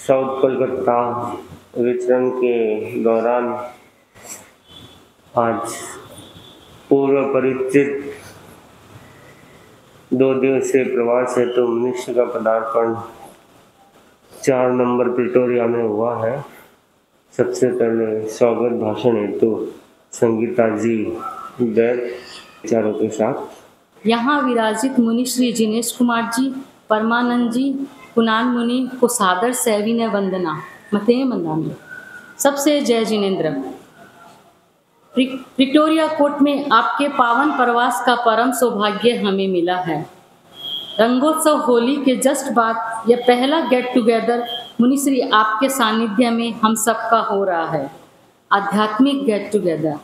South Kolkata विचरण के दौरान आज पूर्व परिचित 2 दिवसीय प्रवास हेतु मनुष्य का पदार्पण 4 नंबर प्रिटोरिया में हुआ है। सबसे पहले स्वागत भाषण हेतु संगीता जी विचारों के साथ यहाँ विराजित मुनि श्री जिनेश कुमार जी, परमानंद जी, कुणाल मुनि को सादर सैविनय वंदना मते मंदानी। सबसे जय जिनेन्द्र। प्रिटोरिया कोर्ट में आपके पावन प्रवास का परम सौभाग्य हमें मिला है। रंगोत्सव होली के जस्ट बाद यह पहला गेट टुगेदर मुनिश्री आपके सानिध्य में हम सबका हो रहा है। आध्यात्मिक गेट टुगेदर,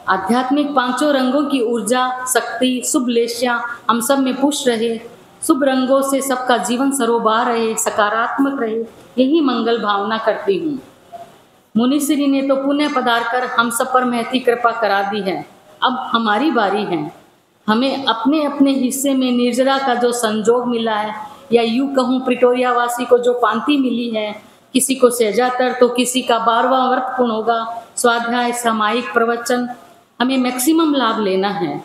आध्यात्मिक 5 रंगों की ऊर्जा, शक्ति, शुभ लेशियाँ हम सब में पुष्ट रहे। शुभ रंगों से सबका जीवन सरोबार रहे, सकारात्मक रहे, यही मंगल भावना करती हूँ। मुनिश्री ने तो पुण्य पधार कर हम सब पर महती कृपा करा दी है। अब हमारी बारी है। हमें अपने अपने हिस्से में निर्जरा का जो संजोग मिला है, या यूँ कहूँ प्रिटोरिया वासी को जो पांति मिली है, किसी को सेजातर तो किसी का 12वां व्रत पूर्ण होगा, स्वाध्याय, सामायिक प्रवचन, हमें मैक्सिमम लाभ लेना है।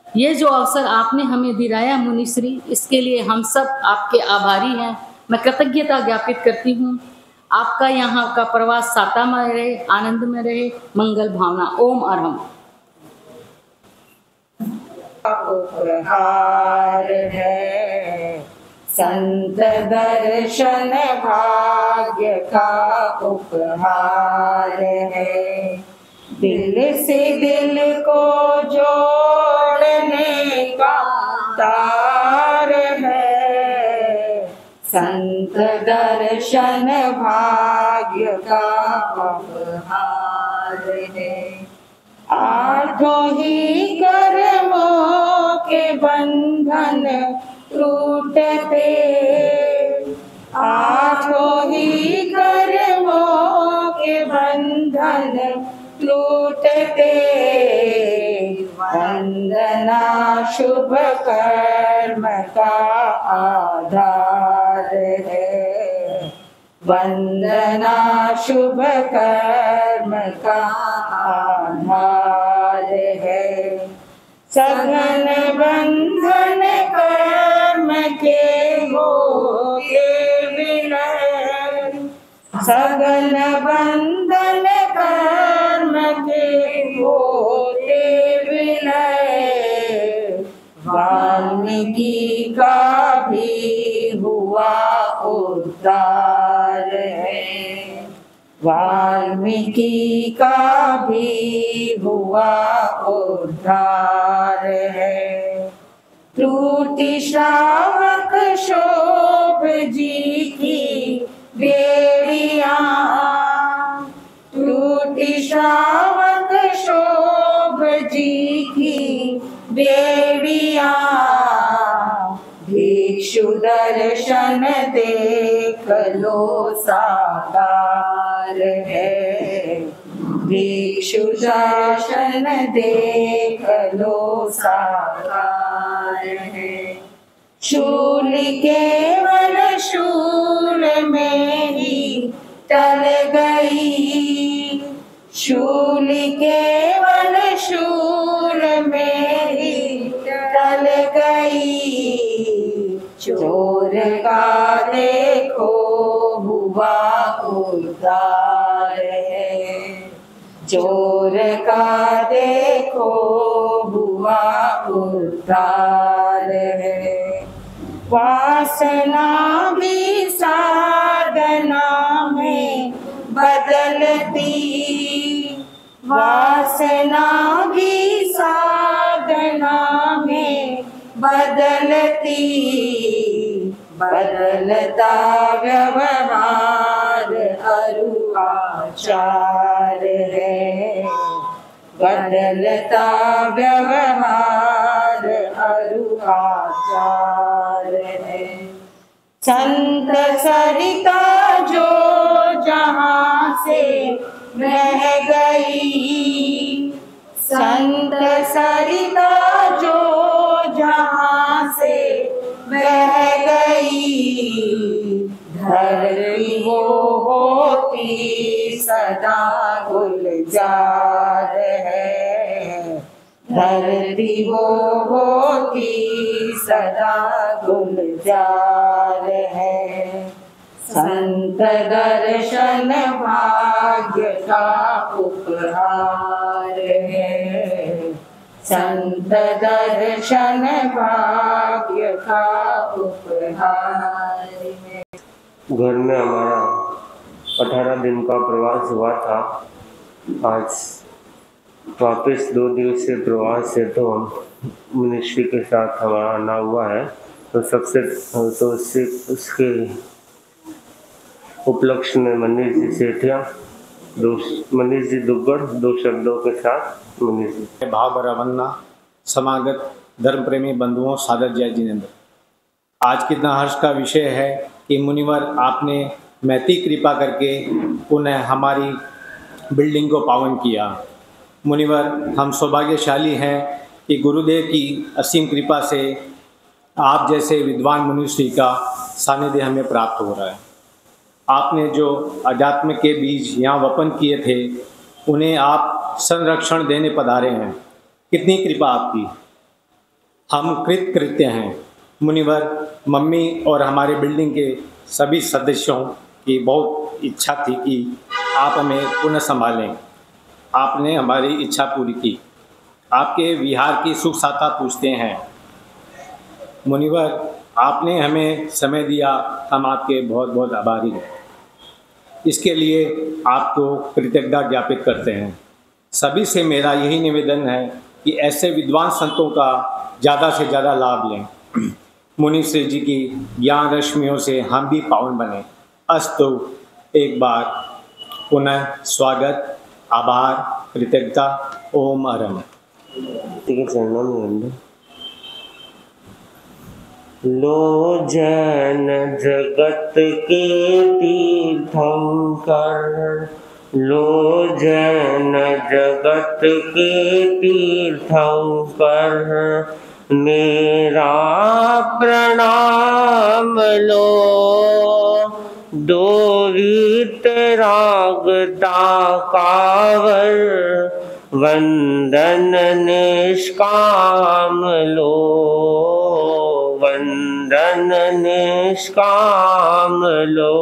ये जो अवसर आपने हमें दिलाया मुनिश्री, इसके लिए हम सब आपके आभारी हैं। मैं कृतज्ञता ज्ञापित करती हूँ। आपका यहाँ का प्रवास सातामय रहे, आनंद में रहे, मंगल भावना। ओम अरहम। उपहार है संत दर्शन, भाग्य का उपहार है। दिल से दिल को जोड़ने का तार है। संत दर्शन भाग्य का उपहार है। 8 ही कर्मों के बंधन टूटते, 8 ही कर्मों के बंधन टूटते। वंदना शुभ कर्म का आधार है। वंदना शुभ कर्म का आधार है। सघन बंधन कर्म के होते विलय, सघन बंधन कर्म के होते विलय। वाल्मीकि का भी हुआ उद्धार है। वाल्मीकि का भी हुआ उद्धार है। त्रुटि श्रावक शोभ जी की बेड़ियां, त्रुटि श्रावक शोभ जी की बेड़ियां। भिक्षु दर्शन देख लो साकार है। भिक्षु दर्शन देख लो साकार है। शूल केवल शूल में ही टल गई, शूल केवल शूल में ही टल गई। चोर का देखो हुआ उद्धार है। चोर का देखो हुआ उद्धार है। वासना भी साधना में बदलती, वासना भी साधना में बदलती। बदलता व्यवहार अरु आचार है। बदलता व्यवहार अरु आचार है। संत सरिता जो जहाँ से बह गई, संत सरिता जो जहाँ से बह गई। धरती वो सदा गुलजार है। धरती वो होती सदा गुलजार है। संत दर्शन भाग्य का उपहार है। संत दर्शन भाग्य का उपहार है। घर में हमारा 18 दिन का प्रवास हुआ था। आज वापस 2 दिवसीय प्रवास है, तो हम मिनिस्ट्री के साथ हमारा आना हुआ है। तो उसके उपलक्ष्य में मनीष जी सेठिया, मनीष जी दुग्गड़ 2 शब्दों के साथ मनीष जी। भाव भरा वंदना समागत धर्म प्रेमी बंधुओं, सादर जय जिनेंद्र। आज कितना हर्ष का विषय है कि मुनिवर आपने महती कृपा करके पुनः हमारी बिल्डिंग को पावन किया। मुनिवर, हम सौभाग्यशाली हैं कि गुरुदेव की असीम कृपा से आप जैसे विद्वान मुनिश्री का सानिध्य हमें प्राप्त हो रहा है। आपने जो अध्यात्म के बीज यहाँ वपन किए थे, उन्हें आप संरक्षण देने पधारे हैं। कितनी कृपा आपकी, हम कृतकृत्य हैं। मुनिवर, मम्मी और हमारे बिल्डिंग के सभी सदस्यों की बहुत इच्छा थी कि आप हमें पुनः संभालें। आपने हमारी इच्छा पूरी की। आपके विहार की सुख साता पूछते हैं। मुनिवर, आपने हमें समय दिया, हम आपके बहुत बहुत आभारी हैं। इसके लिए आपको कृतज्ञता ज्ञापित करते हैं। सभी से मेरा यही निवेदन है कि ऐसे विद्वान संतों का ज़्यादा से ज़्यादा लाभ लें। मुनिश्री जी की ज्ञान रश्मियों से हम भी पावन बने। अस्तु। एक बार पुनः स्वागत, आभार, कृतज्ञता। ओम अरम। लो जैन जगत के तीर्थंकर, लो जैन जगत के तीर्थंकर, मेरा प्रणाम लो। दो वीतरागता कावर, वंदन निष्काम लो। वंदन निष्काम लो।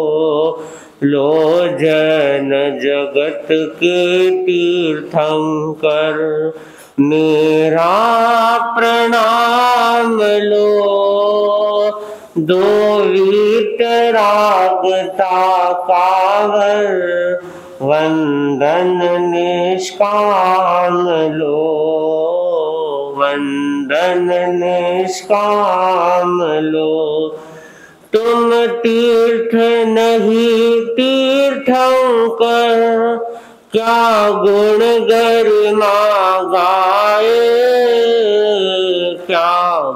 लो जैन जगत के तीर्थंकर, मेरा प्रणाम लो। दो वीतरागता कावर, वंदन निष्काम लो। वंदन निष्काम लो। तुम तीर्थ नहीं तीर्थंकर, क्या गुण गरिमा गाए। क्या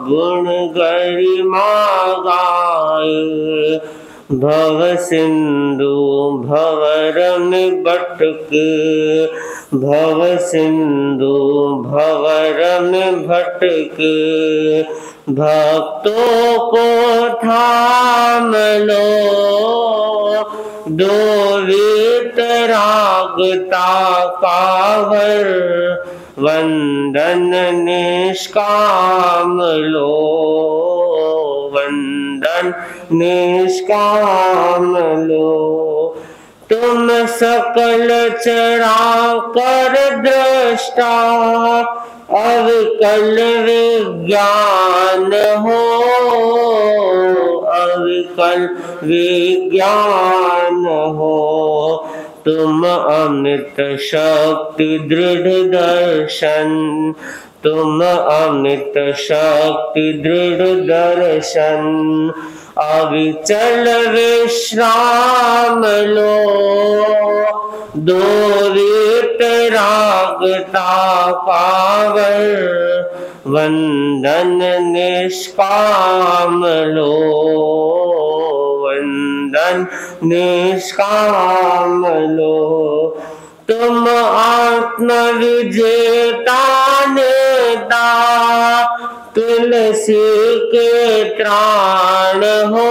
गुण गरिमा गाए। भव सिंधु भंवर में भटके, भव सिंधु भंवर में भटके, भक्तों को थाम लो। दो वीतरागता कावर, वंदन निष्काम लो। वंदन निष्काम लो। तुम सकल चराचर दृष्टा, अविकल विज्ञान हो। अविकल विज्ञान हो। तुम अमृत शक्ति दृढ़ दर्शन, तुम अमृत शक्ति दृढ़ दर्शन। अविचल विश्राम लो। दो वीतरागता पावर, वंदन निष्काम लो। वंदन निष्काम लो। तुम आत्म विजेता नेता, तुलसी के त्राण हो।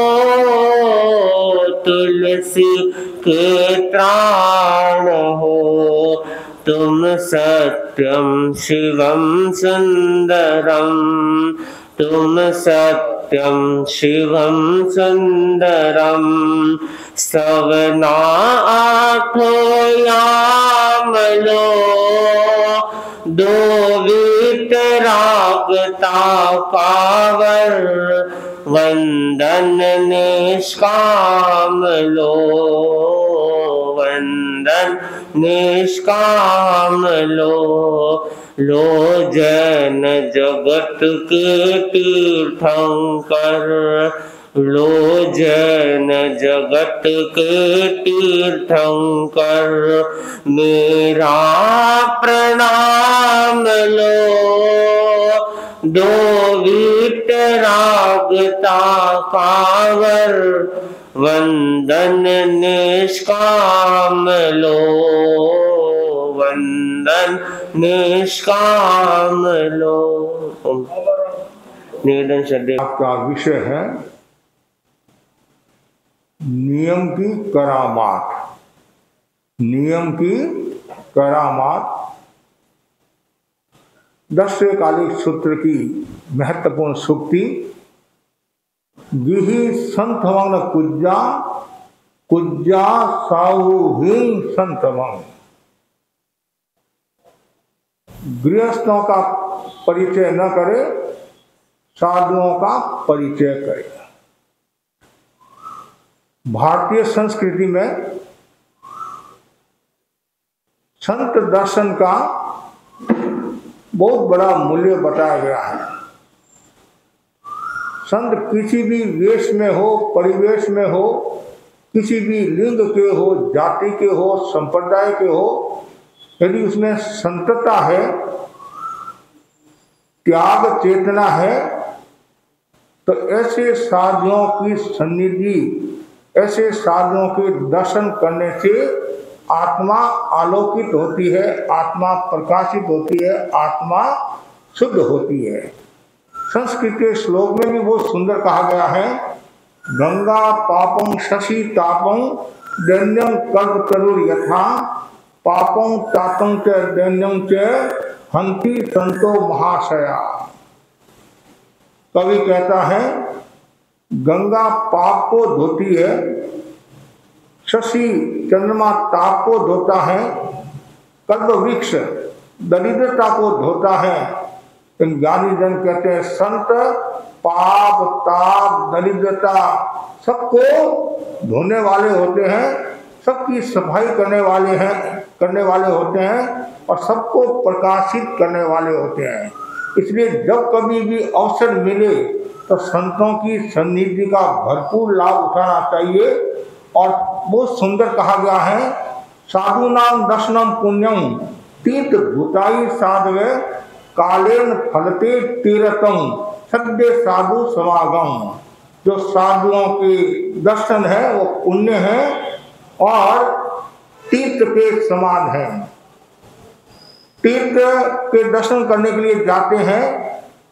तुलसी के त्राण हो। तुम सत्यम शिवम सुंदरम, तुम सत्यम शिवम सुंदरम। सवना आठो याम लो, दो वीतरागता पावर। वंदन निष्काम लो, वंदन निष्काम लो। लो जैन जगत के तीर्थंकर, लो जैन जगत के तीर्थंकर। मेरा प्रणाम लो, दो वीतरागता पावर। वंदन निष्काम लो, वंदन निष्काम लो। निवेदन श्रद्धेय। आपका विषय है नियम की करामात। नियम की करामात 10 सूत्र की महत्वपूर्ण सूक्ति। गिहि संतवंग कुज्जा, कुज्जा साहुहीन संतवंग। गृहस्थों का परिचय न करे, साधुओं का परिचय करे। भारतीय संस्कृति में संत दर्शन का बहुत बड़ा मूल्य बताया गया है। संत किसी भी वेश में हो, परिवेश में हो, किसी भी लिंग के हो, जाति के हो, संप्रदाय के हो, यदि उसमें संतता है, त्याग चेतना है, तो ऐसे साधुओं की सन्निधि, ऐसे साधुओं के दर्शन करने से आत्मा आलोकित होती है, आत्मा प्रकाशित होती है, आत्मा शुद्ध होती है। संस्कृत के श्लोक में भी बहुत सुंदर कहा गया है, गंगा पापं शशि तापं दैन्यम कल्प तरुर यथा, पापं तातं च दैन्यम च हंति संतो महाशया। कवि कहता है गंगा पाप को धोती है, शशि चंद्रमा ताप को धोता है, कल्प वृक्ष दरिद्रता को धोता है। ज्ञानी जन कहते हैं संत पाप ताप दरिद्रता सबको धोने वाले होते हैं, सबकी सफाई करने वाले होते हैं और सबको प्रकाशित करने वाले होते हैं। इसलिए जब कभी भी अवसर मिले तो संतों की सन्निधि का भरपूर लाभ उठाना चाहिए। और बहुत सुंदर कहा गया है, साधु नाम दर्शनम पुण्यम तीर्थ भूताई साधवे कालेन फलते तीर्थम सद्य साधु समागम। जो साधुओं के दर्शन है वो पुण्य है और तीर्थ के समान है। तीर्थ के दर्शन करने के लिए जाते हैं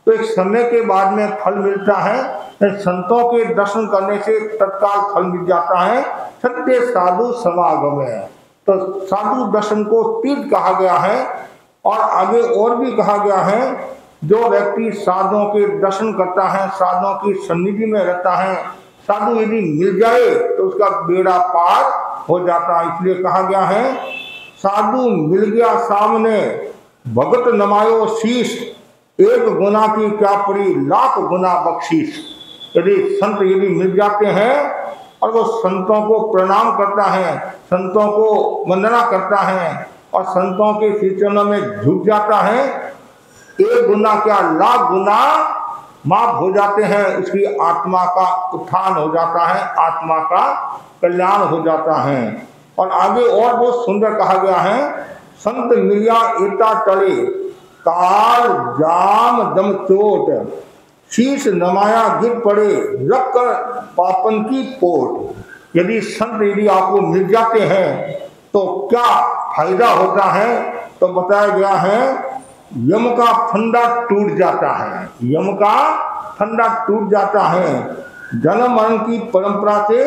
तो एक समय के बाद में फल मिलता है, संतों के दर्शन करने से तत्काल फल मिल जाता है। सत्य साधु समागम है, तो साधु दर्शन को तीर्थ कहा गया है। और आगे और भी कहा गया है, जो व्यक्ति साधुओं के दर्शन करता है, साधुओं की सन्निधि में रहता है, साधु यदि मिल जाए तो उसका बेड़ा पार हो जाता है। इसलिए कहा गया है, साधु मिल गया सामने भगत नमायो शीश, एक गुना की क्या पड़ी लाख गुना बख्शीश। यदि संत यदि मिल जाते हैं और वो संतों को प्रणाम करता है, संतों को वंदना करता है और संतों के चरणों में झुक जाता है, एक गुना क्या लाख गुना माफ हो जाते हैं। उसकी आत्मा का उत्थान हो जाता है, आत्मा का कल्याण हो जाता है। और आगे और बहुत सुंदर कहा गया है, संत मिलिया एता टले काल जाम दम चोट, शीश नमाया गिर पड़े रख कर पापन की पोट। यदि संत यदि आपको मिल जाते हैं तो क्या फायदा होता है, तो बताया गया है यम का फंदा टूट जाता है, यम का फंदा टूट जाता है। जन्म मरण की परंपरा से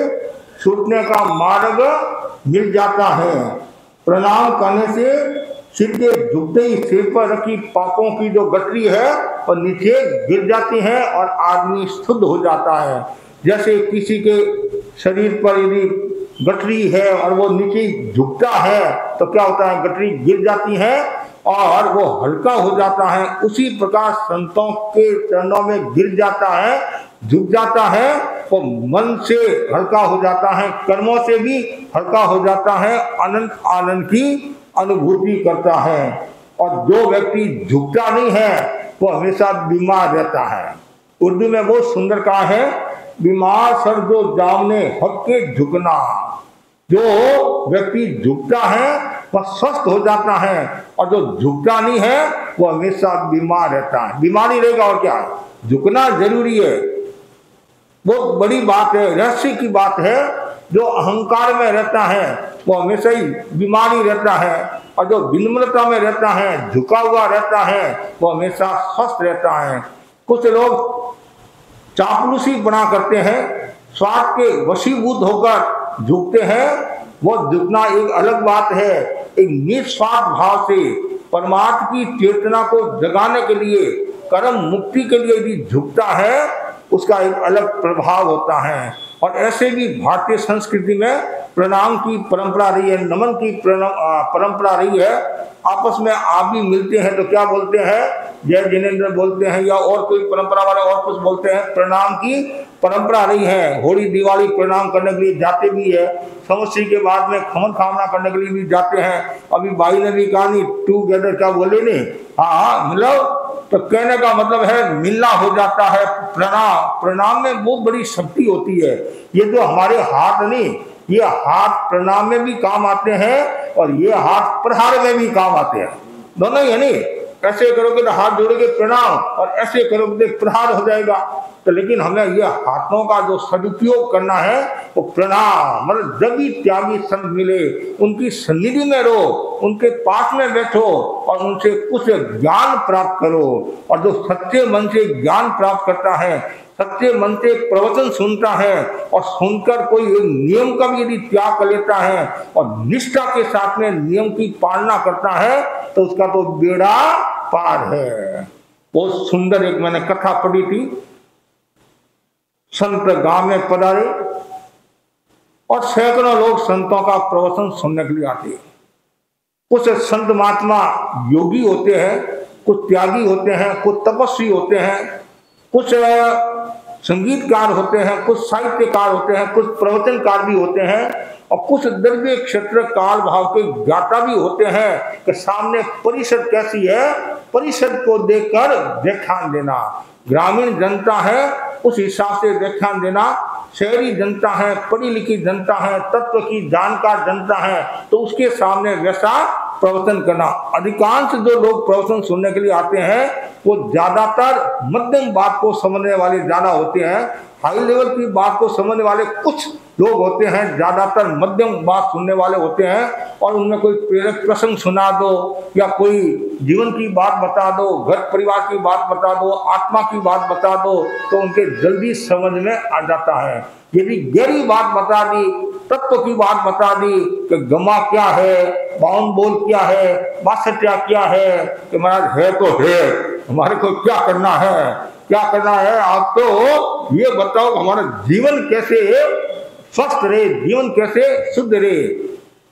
छूटने का मार्ग मिल जाता है। प्रणाम करने से सिर के झुकते ही सिर पर रखी पापों की जो गठरी है और नीचे गिर जाती है और आदमी शुद्ध हो जाता है। जैसे किसी के शरीर पर यदि गठरी है और वो नीचे झुकता है तो क्या होता है, गठरी गिर जाती है और वो हल्का हो जाता है। उसी प्रकार संतों के चरणों में गिर जाता है, झुक जाता है, वो मन से हल्का हो जाता है, कर्मों से भी हल्का हो जाता है, अनंत आनंद की अनुभूति करता है। और जो व्यक्ति झुकता नहीं है वो हमेशा बीमार रहता है। उर्दू में बहुत सुंदर कहा है, बीमार सर जो जामने हक के झुकना। जो व्यक्ति झुकता है वह स्वस्थ हो जाता है और जो झुकता नहीं है वो हमेशा बीमार रहता है। बीमारी रहेगा और क्या है, झुकना जरूरी है। बहुत बड़ी बात है, रहस्य की बात है। जो अहंकार में रहता है वो हमेशा ही बीमारी रहता है और जो विनम्रता में रहता है, झुका हुआ रहता है, वो हमेशा स्वस्थ रहता है। कुछ लोग चापलूसी बना करते हैं, स्वार्थ के वशीभूत होकर झुकते हैं। वो झुकना एक अलग बात है। एक निस्वार्थ भाव से परमात्मा की चेतना को जगाने के लिए, कर्म मुक्ति के लिए भी झुकता है, उसका एक अलग प्रभाव होता है। और ऐसे भी भारतीय संस्कृति में प्रणाम की परंपरा रही है, नमन की परंपरा रही है। आपस में आप भी मिलते हैं तो क्या बोलते हैं, जय जिनेंद्र बोलते हैं, या और कोई परंपरा वाले और कुछ बोलते हैं। प्रणाम की परंपरा रही है। होली दिवाली प्रणाम करने के लिए जाते भी है, समस्या के बाद में खमन खामना करने के लिए भी जाते हैं। अभी भाई ने भी कहा नहीं टूगेदर, क्या बोले नहीं, हाँ मिलो, तो कहने का मतलब है मिलना हो जाता है। प्रणाम में बहुत बड़ी शक्ति होती है। ये जो हमारे हाथ नहीं, ये हाथ प्रणाम में भी काम आते हैं और ये हाथ प्रहार में भी काम आते हैं, दोनों ही है नहीं। ऐसे करोगे तो हाथ जोड़ोगे प्रणाम और ऐसे करोगे तो प्रहार हो जाएगा। तो लेकिन हमें ये हाथों का जो सदुपयोग करना है वो प्रणाम, मतलब जब भी त्यागी संत मिले उनकी सन्निधि में रहो, उनके पास में बैठो और उनसे कुछ ज्ञान प्राप्त करो। और जो सच्चे मन से ज्ञान प्राप्त करता है, सच्चे मन से प्रवचन सुनता है और सुनकर कोई नियम का भी यदि त्याग कर लेता है और निष्ठा के साथ में नियम की पालना करता है तो उसका तो बेड़ा पार है। बहुत सुंदर एक मैंने कथा पढ़ी थी। संत गांव में पधारे और सैकड़ों लोग संतों का प्रवचन सुनने के लिए आते हैं। कुछ संत महात्मा योगी होते हैं, कुछ त्यागी होते हैं, कुछ तपस्वी होते हैं, कुछ संगीतकार होते हैं, कुछ साहित्यकार होते हैं, कुछ प्रवचनकार भी होते हैं और कुछ द्रव्य क्षेत्र काल भाव के ज्ञाता भी होते हैं कि सामने परिषद कैसी है, परिषद को देखकर व्याख्यान देना। ग्रामीण जनता है उस हिसाब से व्याख्यान देना, शहरी जनता है, पढ़ी लिखी जनता है, तत्व की जानकार जनता है, तो उसके सामने वैसा प्रवचन करना। अधिकांश जो लोग प्रवचन सुनने के लिए आते हैं वो ज्यादातर मध्यम बात को समझने वाले ज्यादा होते हैं। हाई लेवल की बात को समझने वाले कुछ लोग होते हैं, ज्यादातर मध्यम बात सुनने वाले होते हैं। और उनमें कोई प्रेरक प्रसंग सुना दो या कोई जीवन की बात बता दो, घर परिवार की बात बता दो, आत्मा की बात बता दो, तो उनके जल्दी समझ में आ जाता है। यदि गहरी बात बता दी, तत्व की बात बता दी कि गमा क्या है, बाउंड बोल क्या है, बासठिया क्या है, कि महाराज है तो है, हमारे को क्या करना है, क्या करना है, आप तो ये बताओ हमारा जीवन कैसे स्वस्थ रहे, जीवन कैसे शुद्ध रहे।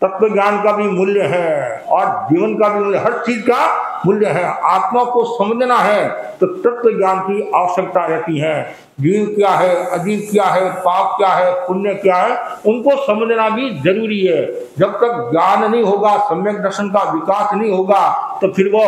तत्व ज्ञान का भी मूल्य है और जीवन का भी मूल्य, हर चीज का मूल्य है। आत्मा को समझना है तो तत्व ज्ञान की आवश्यकता रहती है। जीव क्या है, अजीव क्या है, पाप क्या है, पुण्य क्या है, उनको समझना भी जरूरी है। जब तक ज्ञान नहीं होगा, सम्यक दर्शन का विकास नहीं होगा, तो फिर वो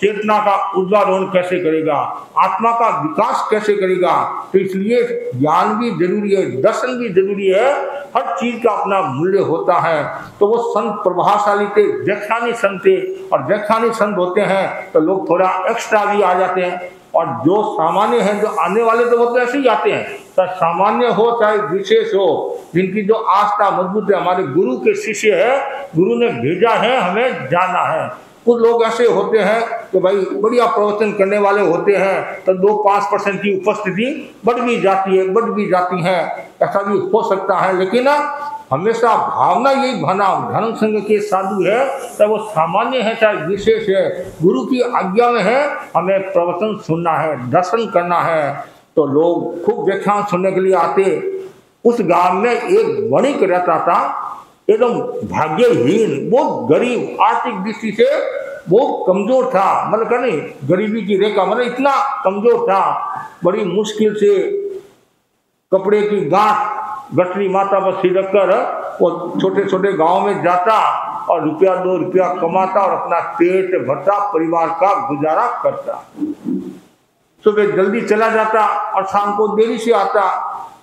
चेतना का ऊर्ध्वारोहण कैसे करेगा, आत्मा का विकास कैसे करेगा। तो इसलिए ज्ञान भी जरूरी है, दर्शन भी जरूरी है, हर चीज का अपना मूल्य होता है। तो वो संत प्रभावशाली थे, व्याख्यानी संत थे, और व्याख्यानी संत होते हैं तो लोग थोड़ा एक्स्ट्रा भी आ जाते हैं। और जो सामान्य हैं, जो आने वाले तो वो तो ऐसे ही आते हैं, चाहे सामान्य हो चाहे विशेष हो, जिनकी जो आस्था मजबूत है, हमारे गुरु के शिष्य है, गुरु ने भेजा है, हमें जाना है, कुछ लोग ऐसे होते हैं कि भाई बढ़िया प्रवचन करने वाले होते हैं तो 2-5% की उपस्थिति बढ़ भी जाती है, ऐसा भी हो सकता है। लेकिन हमेशा भावना यही बना, धर्म संघ के साधु है चाहे वो सामान्य है चाहे विशेष है, गुरु की आज्ञा में है, हमें प्रवचन सुनना है, दर्शन करना है। तो लोग खूब व्याख्यान सुनने के लिए आते। उस गांव में एक वणिक रहता था, एकदम भाग्यहीन, बहुत गरीब, आर्थिक दृष्टि से बहुत कमजोर था, मतलब क्या नहीं, गरीबी की रेखा, मतलब इतना कमजोर था, बड़ी मुश्किल से कपड़े की गांठ गठरी माता पर सिर रखकर वो छोटे छोटे गांव में जाता और ₹1-2 कमाता और अपना पेट भरता, परिवार का गुजारा करता। सुबह जल्दी चला जाता और शाम को देरी से आता।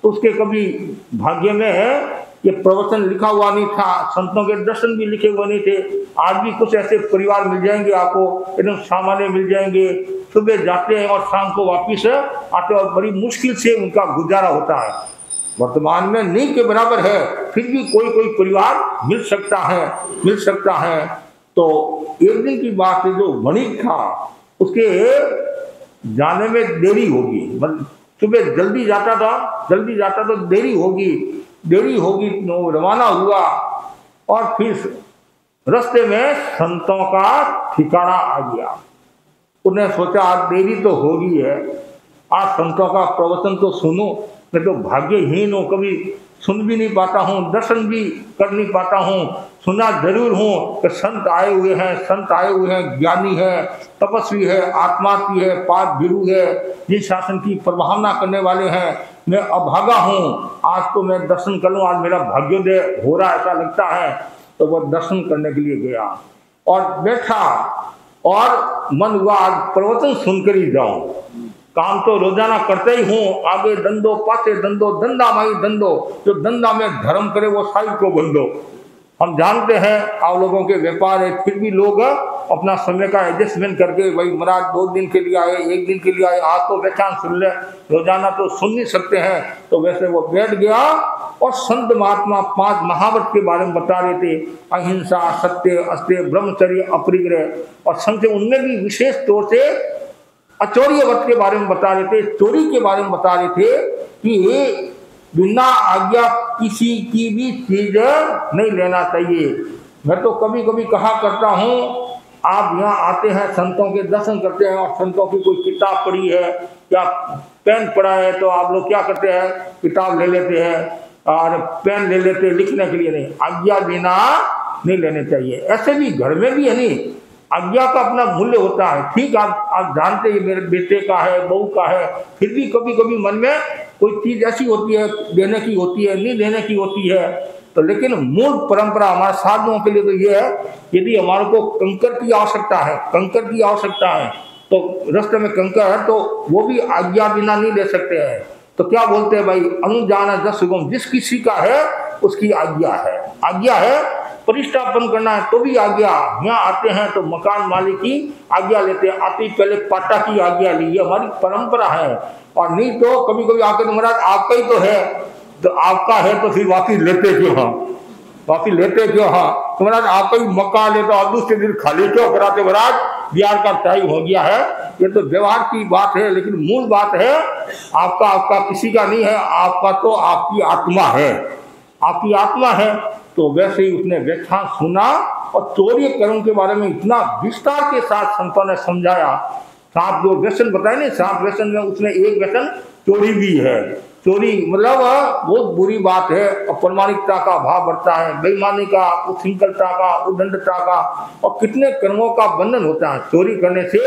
उसके कभी भाग्य में है ये प्रवचन लिखा हुआ नहीं था, संतों के दर्शन भी लिखे हुए नहीं थे। आज भी कुछ ऐसे परिवार मिल जाएंगे आपको, एकदम सामान्य मिल जाएंगे, सुबह जाते हैं और शाम को वापिस आते और बड़ी मुश्किल से उनका गुजारा होता है। वर्तमान में नहीं के बराबर है, फिर भी कोई परिवार मिल सकता है। तो एक दिन की बात है, जो वणिक था उसके जाने में देरी होगी, मतलब सुबह जल्दी जाता तो देरी होगी तो रवाना हुआ और फिर रास्ते में संतों का ठिकाना आ गया। उसने सोचा आज देरी तो होगी है, आज संतों का प्रवचन तो सुनो, मैं तो भाग्यहीन हूँ, कभी सुन भी नहीं पाता हूँ, दर्शन भी कर नहीं पाता हूँ। सुना जरूर हूँ कि संत आए हुए हैं, ज्ञानी है, तपस्वी है, आत्मार्थी है, पाप भीरू है, जिन शासन की प्रभावना करने वाले हैं। मैं अभागा हूँ, आज तो मैं दर्शन कर लूँ, आज मेरा भाग्योदय हो रहा ऐसा लगता है। तो वह दर्शन करने के लिए गया और बैठा और मन हुआ आज प्रवचन सुनकर ही जाऊं। काम तो रोजाना करते ही हूँ, आगे धंधो पाछे धंधो, धंधा माई धंधो, जो धंधा में धर्म करे वो साहिब को बंधो। हम जानते हैं आप लोगों के व्यापार है, फिर भी लोग अपना समय का एडजस्टमेंट करके भाई महाराज 2 दिन के लिए आए, 1 दिन के लिए आए, आज तो व्याख्यान सुन ले, रोजाना तो सुन नहीं सकते हैं। तो वैसे वो बैठ गया और संत महात्मा 5 महाव्रत के बारे में बता रहे थे, अहिंसा, सत्य, अस्त्य, ब्रह्मचर्य, अपरिग्रह। और संत उनमें भी विशेष तौर से अचौर्य व्रत के बारे में बता रहे थे, चोरी के बारे में बता रहे थे कि बिना आज्ञा किसी की भी चीज नहीं लेना चाहिए। मैं तो कभी कभी कहा करता हूँ, आप यहाँ आते हैं, संतों के दर्शन करते हैं और संतों की कोई किताब पढ़ी है या पेन पढ़ा है तो आप लोग क्या करते हैं, किताब ले लेते हैं और पेन ले लेते हैं लिखने के लिए। नहीं, आज्ञा बिना नहीं लेने चाहिए। ऐसे भी घर में भी है नहीं, आज्ञा का अपना मूल्य होता है। ठीक, आप जानते हैं मेरे बेटे का है, बहू का है, फिर भी कभी कभी मन में कोई चीज ऐसी होती है, देने की होती है, नहीं देने की होती है। तो लेकिन मूल परंपरा हमारे साधुओं के लिए तो ये है, यदि हमारे को कंकर की आवश्यकता है तो रास्ते में कंकर है तो वो भी आज्ञा बिना नहीं ले सकते हैं। तो क्या बोलते हैं भाई, अनुजान जस सुगम, जिस किसी का है उसकी आज्ञा है। प्रतिष्ठापन करना है तो भी आज्ञा। यहाँ आते हैं तो मकान मालिक की आज्ञा लेते हैं, आते पहले पाटा की आज्ञा ली, ये हमारी परंपरा है। और नहीं तो कभी कभी आकर महाराज आपका ही तो है, तो आपका है तो फिर वापिस लेते क्यों हाँ, तो महाराज आपका ही मकान लेते और दूसरे दिन खाली क्यों कराते, महाराज बिहार का टाइम हो गया है। ये तो व्यवहार की बात है, लेकिन मूल बात है आपका किसी का नहीं है, आपका तो आपकी आत्मा है। तो वैसे ही उसने व्याख्यान सुना और चौर्य कर्म के बारे में इतना विस्तार के साथ संतों ने समझाया। 7 जो व्यसन बताए ना, 7 व्यसन में उसने एक व्यसन चोरी भी है। चोरी मतलब बहुत बुरी बात है, अप्रमाणिकता का भाव बढ़ता है, बेईमानी का, उच्छृंखलता का, उद्दंडता का, और कितने कर्मों का बंधन होता है चोरी करने से।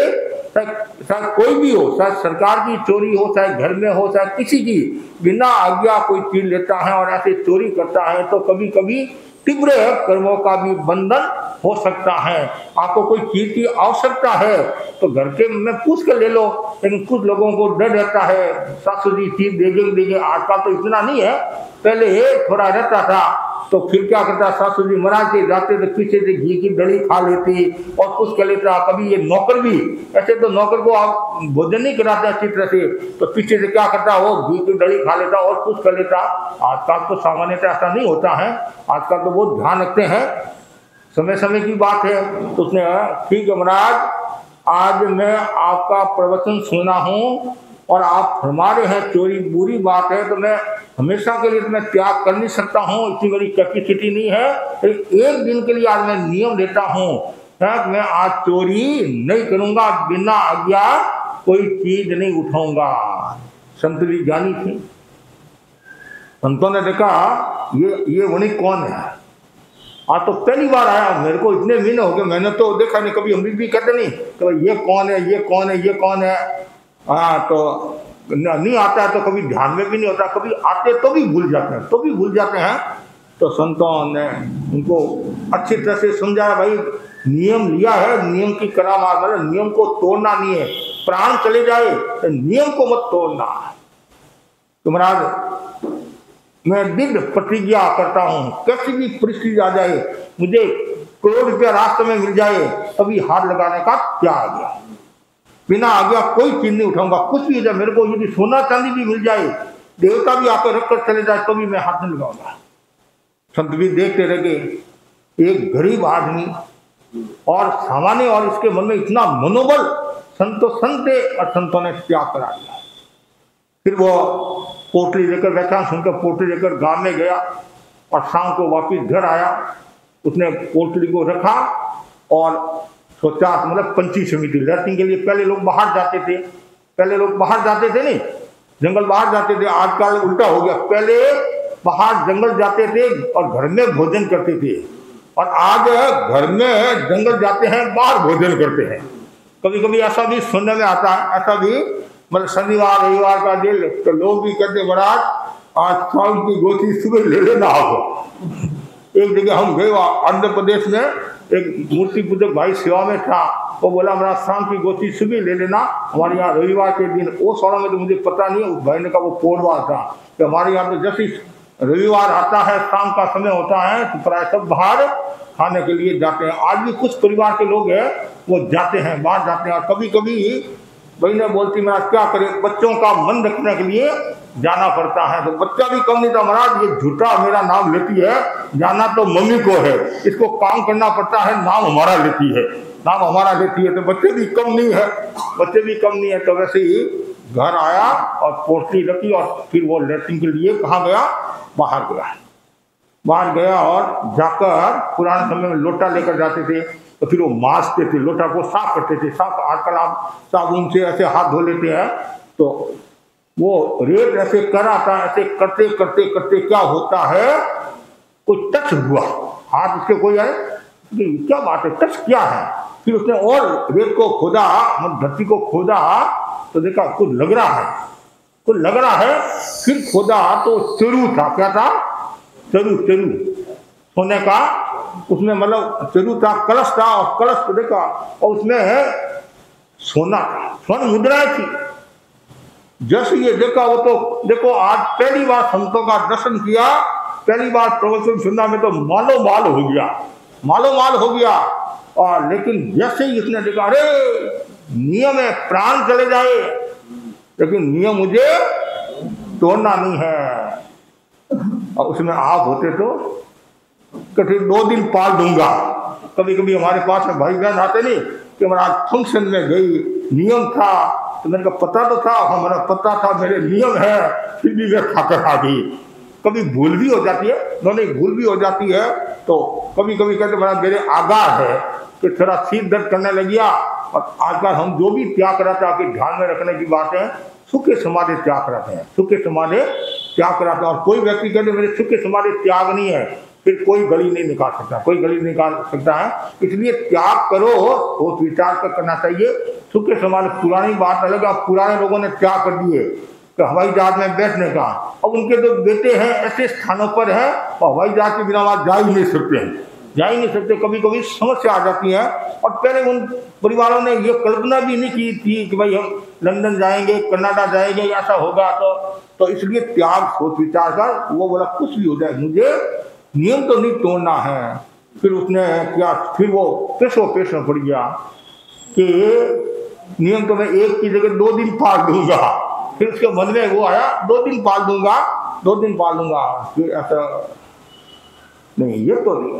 चाहे कोई भी हो, चाहे सरकार की चोरी हो, चाहे घर में हो, चाहे किसी की, बिना आज्ञा कोई चीज लेता है और ऐसे चोरी करता है तो कभी कभी तीव्र कर्मों का भी बंधन हो सकता है। आपको कोई चीज की आवश्यकता है तो घर के में पूछ कर ले लो, लेकिन कुछ लोगों को डर रहता है सासू जी चीज देंगे। आजकल तो इतना नहीं है, पहले थोड़ा रहता था। तो फिर क्या करता, सासू जी महाराज के जाते तो पीछे से घी की डली खा लेती और कुछ कर लेता। कभी ये नौकर भी ऐसे, तो नौकर को आप भोजन नहीं कराते अच्छी तरह से, तो पीछे से क्या करता, वो घी की डली खा लेता और कुछ कर लेता। आजकल तो सामान्यतः ऐसा नहीं होता है, आजकल तो बहुत ध्यान रखते हैं। समय समय की बात है। तो उसने ठीक है महाराज, आज मैं आपका प्रवचन सुना हूँ और आप फरमा रहे हैं चोरी बुरी बात है, तो मैं हमेशा के लिए तो मैं त्याग कर नहीं सकता हूँ, इतनी मेरी कैपेसिटी नहीं है। एक दिन के लिए आज मैं नियम लेता हूँ, मैं आज चोरी नहीं करूँगा, बिना आज्ञा कोई चीज नहीं उठाऊंगा। संत भी ज्ञानी थे। संतों ने देखा ये वणिक कौन है, आज तो पहली बार आया, मेरे को इतने महीने हो गए, मैंने तो देखा नहीं कभी। हम भी कहते नहीं तो ये कौन है, ये कौन है, ये कौन है। हाँ, तो नहीं आता है तो कभी ध्यान में भी नहीं होता, कभी आते तो भी भूल जाते हैं, तो संतों ने उनको अच्छी तरह से समझाया, भाई नियम लिया है, नियम की करामात, मतलब नियम को तोड़ना नहीं है। प्राण चले जाए तो नियम को मत तोड़ना। तो महाराज मैं दृढ़ प्रतिज्ञा करता हूँ, कैसी भी परिस्थिति आ जाए, मुझे करोड़ रुपया रास्ते में मिल जाए, तभी हाथ लगाने का त्याग है। बिना आज्ञा कोई चीज नहीं उठाऊंगा, कुछ भी जाए, मेरे को यदि सोना चांदी भी मिल जाए, देवता भी आकर रख कर चले जाए, तो भी मैं हाथ नहीं लगाऊंगा। संत भी देखते रह गए। एक गरीब आदमी और सामान्य, और इसके मन में इतना मनोबल, संत और संतों ने त्याग करा दिया। फिर वो पोटली लेकर, व्याख्यान सुनकर पोटली लेकर गांव में गया और शाम को वापिस घर आया। उसने पोटली को रखा और सोचा, मतलब पंची समिति लैट्रिन के लिए पहले लोग बाहर जाते थे, नहीं जंगल बाहर जाते थे। आजकल उल्टा हो गया, पहले बाहर जंगल जाते थे और घर में भोजन करते थे, और आज घर में जंगल जाते हैं, बाहर भोजन करते हैं। कभी कभी ऐसा भी सुनने में आता है, ऐसा भी मतलब शनिवार रविवार का दिन तो लोग भी कहते महाराज आज शाम की गोची सुबह ले लेना आपको। एक जगह हम गए आंध्र प्रदेश में, एक मूर्ति पूजक भाई सेवा में था, वो बोला हमारा शाम की गोची सुबह ले लेना, हमारे यहाँ रविवार के दिन। वो सालों में तो मुझे पता नहीं है, उस भाई ने कहा वो पोरवार था कि हमारे यहाँ तो जैसे रविवार आता है, शाम का समय होता है, तो प्राय सब बाहर खाने के लिए जाते हैं। आज भी कुछ परिवार के लोग हैं वो जाते हैं, बाहर जाते हैं। और कभी कभी बहनें बोलती मैं क्या करें, बच्चों का मन रखने के लिए जाना पड़ता है। तो बच्चा भी कम नहीं था महाराज, ये झूठा मेरा नाम लेती है, जाना तो मम्मी को है, इसको काम करना पड़ता है, नाम हमारा लेती है। तो बच्चे भी कम नहीं है। तो वैसे ही घर आया और पोटली रखी और फिर वो लैट्रिन के लिए कहाँ गया, बाहर गया और जाकर पुराने समय में लोटा लेकर जाते थे, तो फिर वो मांजते थे, लोटा को साफ करते थे। आजकल आप साबुन से ऐसे हाथ धो लेते हैं, तो वो रेत ऐसे करा था, ऐसे करते करते करते क्या होता है, कोई टच हुआ हाथ उसके, कोई आए क्या बात है, टच क्या है। फिर उसने और रेत को खोदा, धरती को खोदा, तो देखा कुछ लग रहा है। फिर खोदा तो चरू था, क्या था, चरू सोने का, उसमें मतलब चरू था, कलश था, और कलश को देखा और उसमें सोना था, स्वर्ण मुद्राएं थी। जैसे ये देखा वो तो देखो, आज पहली बार संतों का दर्शन किया, पहली बार प्रवचन सुनना में तो मालो माल हो गया। और लेकिन जैसे ही इसने देखा, अरे नियम है, प्राण चले जाए, लेकिन नियम मुझे तोड़ना नहीं है। और उसमें आप होते तो कभी 2 दिन पाल दूंगा। कभी कभी हमारे पास में भाई बहन आते नहीं कि हमारा फंक्शन में गई, नियम था, तो मैंने कहा पता तो था, हमारा पता था, मेरे नियम है, फिर भी मैं खाकर आ गई। कभी भूल भी हो जाती है, तो कभी कभी कहते मेरे आगाह है कि थोड़ा सिर दर्द करने लग गया। और आजकल हम जो भी त्याग कराते हैं, आपके ध्यान में रखने की बात है, सुखे समाधि त्याग कराते हैं। और कोई व्यक्ति कहते मेरे सुखे समाधि त्याग नहीं है, फिर कोई गली नहीं निकाल सकता है। इसलिए त्याग करो, सोच विचार कर करना चाहिए। सुखे समाधि पुरानी बात अलग, अब पुराने लोगों ने त्याग कर दिए कि हवाई जहाज में बैठने का। अब उनके जो बेटे हैं ऐसे स्थानों पर हैं और हवाई जहाज के बिना वहां जा ही नहीं सकते। कभी कभी समस्या आ जाती है। और पहले उन परिवारों ने ये कल्पना भी नहीं की थी कि भाई हम लंदन जाएंगे, कनाडा जाएंगे, ऐसा होगा। तो इसलिए त्याग सोच विचार कर, वो बोला कुछ भी हो जाए, मुझे नियम तो नहीं तोड़ना है। फिर उसने क्या, फिर वो पेश में पड़ गया कि नियम तो मैं एक की जगह 2 दिन पाल दूंगा। फिर उसके मन में वो आया, 2 दिन पाल दूंगा। फिर ऐसा नहीं, ये तो नहीं,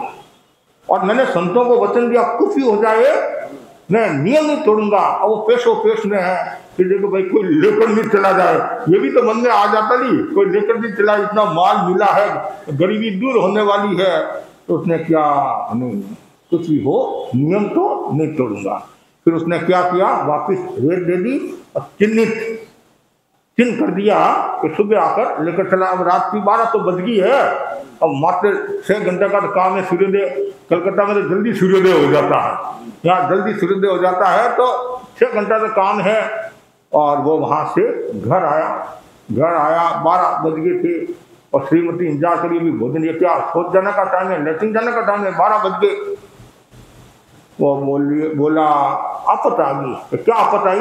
और मैंने संतों को वचन दिया कुछ भी हो जाए मैं नियम नहीं तोड़ूंगा। और वो पेशो पेश में है कि देखो भाई कोई लेकर नहीं चला जाए, ये भी तो मन में आ जाता नहीं, कोई लेकर नहीं चला, इतना माल मिला है, गरीबी दूर होने वाली है, तो उसने क्या नहीं, कुछ भी हो नियम तो नहीं तोड़ूंगा। फिर उसने क्या किया, वापिस रेत दे दी और चिन्ह कर दिया कि सुबह आकर लेकर चला। अब रात की 12 तो बज गई है, अब मात्र 6 घंटे का तो काम है सूर्योदय। कलकत्ता में तो जल्दी सूर्योदय हो जाता है, यहाँ जल्दी सूर्योदय हो जाता है, तो 6 घंटा का काम है। और वो वहां से घर आया 12 बज गए थे और श्रीमती इंतजार करिए भी भोजन, ये क्या सोच जाने का टाइम है, लेटिंग जाने का टाइम है, 12 बज गए। वो बोला आपत आ गई। क्या आपत आई,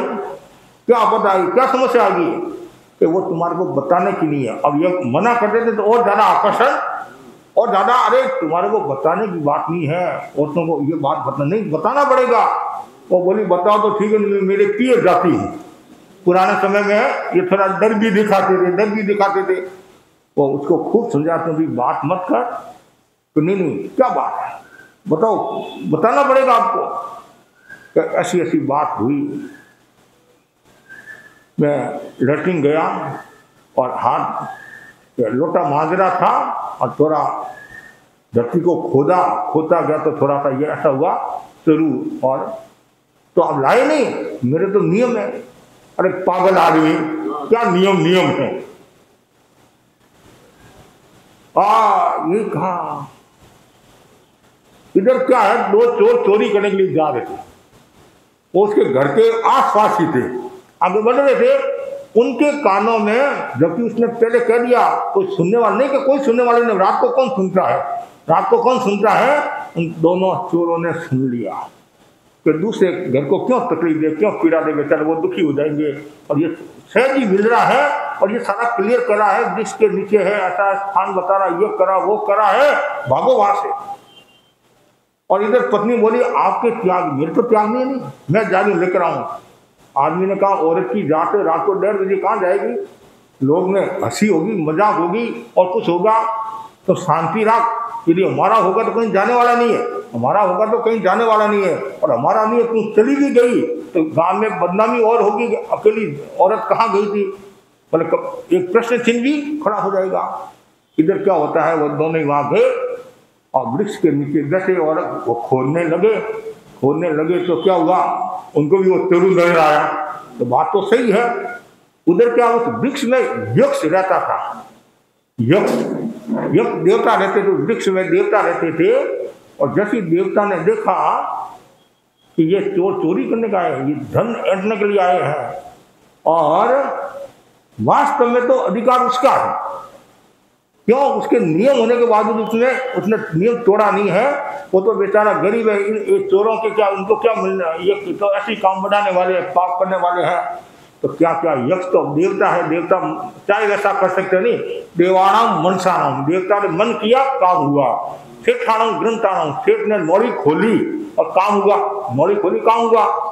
क्या आपत आई, क्या समस्या आ गई? कि वो तुम्हारे को बताने की नहीं है। अब ये मना कर देते तो और ज्यादा आकर्षण और ज्यादा, अरे तुम्हारे को बताने की बात नहीं है, औरतों को ये बात नहीं बताना पड़ेगा। वो बोली बताओ तो ठीक है, मेरे पिए जाती है। पुराने समय में ये थोड़ा डर भी दिखाते थे। वो उसको खूब समझाते भी बात मत कर, तो नहीं क्या बात है बताओ, बताना पड़ेगा आपको। ऐसी ऐसी बात हुई। मैं लैट्रिन गया और हाथ लोटा मांग रहा था और थोड़ा धरती को खोदा गया तो थोड़ा सा ये ऐसा हुआ शुरू, और तो अब लाए नहीं, मेरे तो नियम है। अरे पागल आदमी, क्या नियम है? ये कहा इधर क्या है, 2 चोर चोरी करने के लिए जा रहे थे, वो उसके घर के आसपास ही थे, आगे बढ़ रहे थे। उनके कानों में, जबकि उसने पहले कह दिया कोई सुनने वाला नहीं, कि कोई सुनने वाले नहीं, रात को कौन सुनता है, उन दोनों चोरों ने सुन लिया कि दूसरे घर को क्यों तकलीफ दे, क्यों पीड़ा दे, बेचारे वो दुखी हो जाएंगे। और ये सहज ही मिल रहा है और ये सारा क्लियर करा है, वृक्ष के नीचे है, ऐसा स्थान बता रहा, ये करा वो करा है, भागो वहां से। और इधर पत्नी बोली आपके त्याग, मेरे तो त्याग नहीं, मैं जा रही हूँ लेकर आऊँ। आदमी ने कहा औरत की जात रात को 1:30 बजे कहाँ जाएगी, लोग ने हंसी होगी, मजाक होगी और कुछ होगा, तो शांति रख। यदि हमारा होगा तो कहीं जाने वाला नहीं है, और हमारा नहीं है, तुम चली भी गई तो गांव में बदनामी और होगी, अकेली औरत कहाँ गई थी, मतलब एक प्रश्न चिन्ह भी खड़ा हो जाएगा। इधर क्या होता है, वो दोनों ही वहां गए और वृक्ष के नीचे बैठे और वो खोदने लगे तो क्या हुआ, उनको भी वो तेरू नजर आया। तो बात तो सही है, उधर क्या उस वृक्ष में यक्ष रहता था, यक्ष देवता रहते थे, वृक्ष में देवता रहते थे। और जैसे देवता ने देखा कि ये चोर चोरी करने का आए, ये धन ऐंठने के लिए आए हैं, और वास्तव में तो अधिकार उसका है, क्यों, उसके नियम होने के बावजूद उसने नियम तोड़ा नहीं है। वो तो बेचारा गरीब है, इन चोरों के क्या, उनको क्या मिलना, ये तो ऐसे काम बढ़ाने वाले, पाप करने वाले हैं। तो क्या यक्ष तो देवता है, देवता चाहे वैसा कर सकते नहीं। देवाणाम मनसाणाम, देवता ने मन किया काम हुआ। सेठाणाम ग्रंथाणाम, सेठ ने नौड़ी खोली और काम हुआ,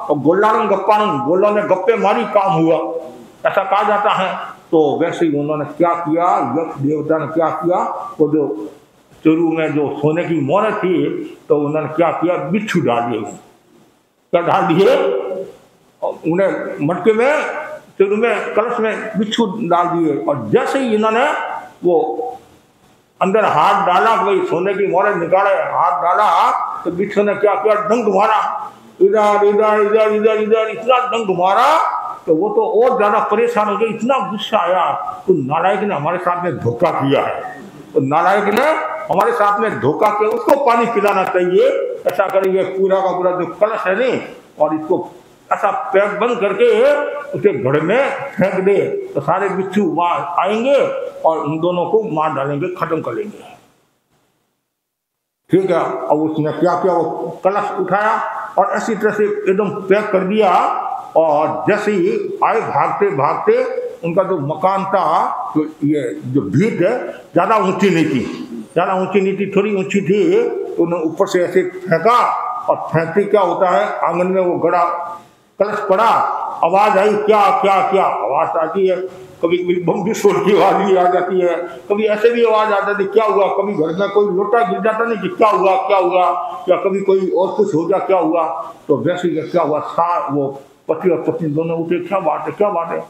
और गोल्लाणम गप्पाणम, गोल्लों ने गप्पे मारी, काम हुआ, ऐसा कहा जाता है। तो वैसे ही उन्होंने क्या किया, यक्ष देवता ने क्या किया, वो जो चोरू में जो सोने की मोहर थी, तो उन्होंने क्या किया, बिच्छू डाल दिए। क्या डाल दिए, उन्हें मटके में, चोरू में, कलश में बिच्छू डाल दिए। और जैसे ही इन्होंने वो अंदर हाथ डाला, वही सोने की मोहर निकाले, हाथ डाला, तो बिच्छू ने क्या किया, डंक मारा, इधर इतना डंक मारा, तो वो तो और ज्यादा परेशान हो गए, इतना गुस्सा आया। तो नालायक ने हमारे साथ में धोखा किया है, तो नालायक ने हमारे साथ में धोखा किया, उसको पानी पिलाना चाहिए। ऐसा करेंगे, पूरा का पूरा जो कलश है नहीं, और इसको ऐसा पैक बंद करके उसे घड़े में फेंक दे, तो सारे बिच्छू वहां आएंगे और उन दोनों को मार डालेंगे, खत्म कर लेंगे। ठीक है। अब उसने क्या किया, वो कलश उठाया और ऐसी तरह से एकदम पैक कर दिया। और जैसे ही आए भागते भागते, उनका जो मकान था, तो ये जो भीत है ज्यादा ऊंची नहीं थी, थोड़ी ऊंची थी। तो उन्होंने ऊपर से ऐसे फेंका, और फेंकते क्या होता है, आंगन में वो गड़ा कलश पड़ा, आवाज आई, क्या आवाज आती है, कभी बम विस्फोट की आवाज भी आ जाती है, कभी ऐसे भी आवाज आ जाती, क्या हुआ, कभी घर में कोई लोटा गिर जाता नहीं कि क्या हुआ, या कभी कोई और कुछ हो गया, क्या हुआ, तो वैसे ही क्या हुआ, वो पति और पत्नी दोनों उठे, क्या बात है क्या बात है,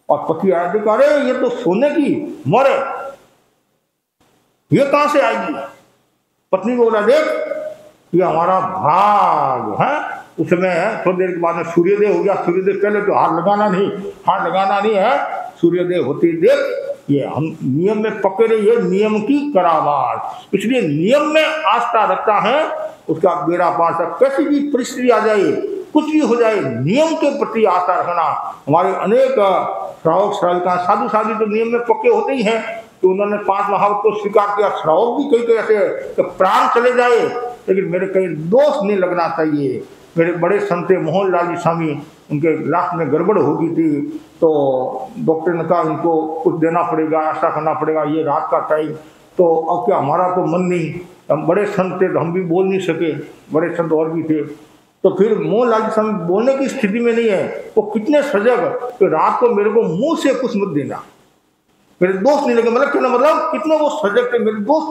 और पति आया देखा, अरे ये तो सोने की मोर है, ये कहां से आएगी। पत्नी को बोला, देख ये हमारा भाग है। उस समय थोड़ी देर के बाद में सूर्योदय हो गया। सूर्योदय पहले तो हाथ लगाना नहीं है। सूर्योदय होते देख, ये हम नियम में पकड़े रहिए, नियम की करामात, इसलिए नियम में आस्था रखता है उसका बेड़ा पार तक। कैसी भी परिस्थिति आ जाए, कुछ भी हो जाए, नियम के प्रति आस्था रखना। हमारे अनेक श्रावक श्राविका साधु साधु तो नियम में पक्के होते ही हैं, तो उन्होंने 5 महावत को स्वीकार किया। श्रावक भी कई ऐसे तो प्राण चले जाए, लेकिन मेरे कहीं दोष नहीं लगना चाहिए। मेरे बड़े संत मोहन लाल जी स्वामी, उनके लास्ट में गड़बड़ हो गई थी, तो डॉक्टर ने कहा इनको कुछ देना पड़ेगा, ऐसा करना पड़ेगा, ये रात का टाइम। तो अब क्या, हमारा तो मन नहीं, हम बड़े संत थे तो हम भी बोल नहीं सके, बड़े संत और भी थे। तो फिर मोहन लाल जी स्वामी बोलने की स्थिति में नहीं है, वो कितने सजग, तो रात को मेरे को मुंह से कुछ मत देना, मेरे दोस्त नहीं लगे। मतलब क्या, मतलब कितने वो सजग थे, मेरे दोस्त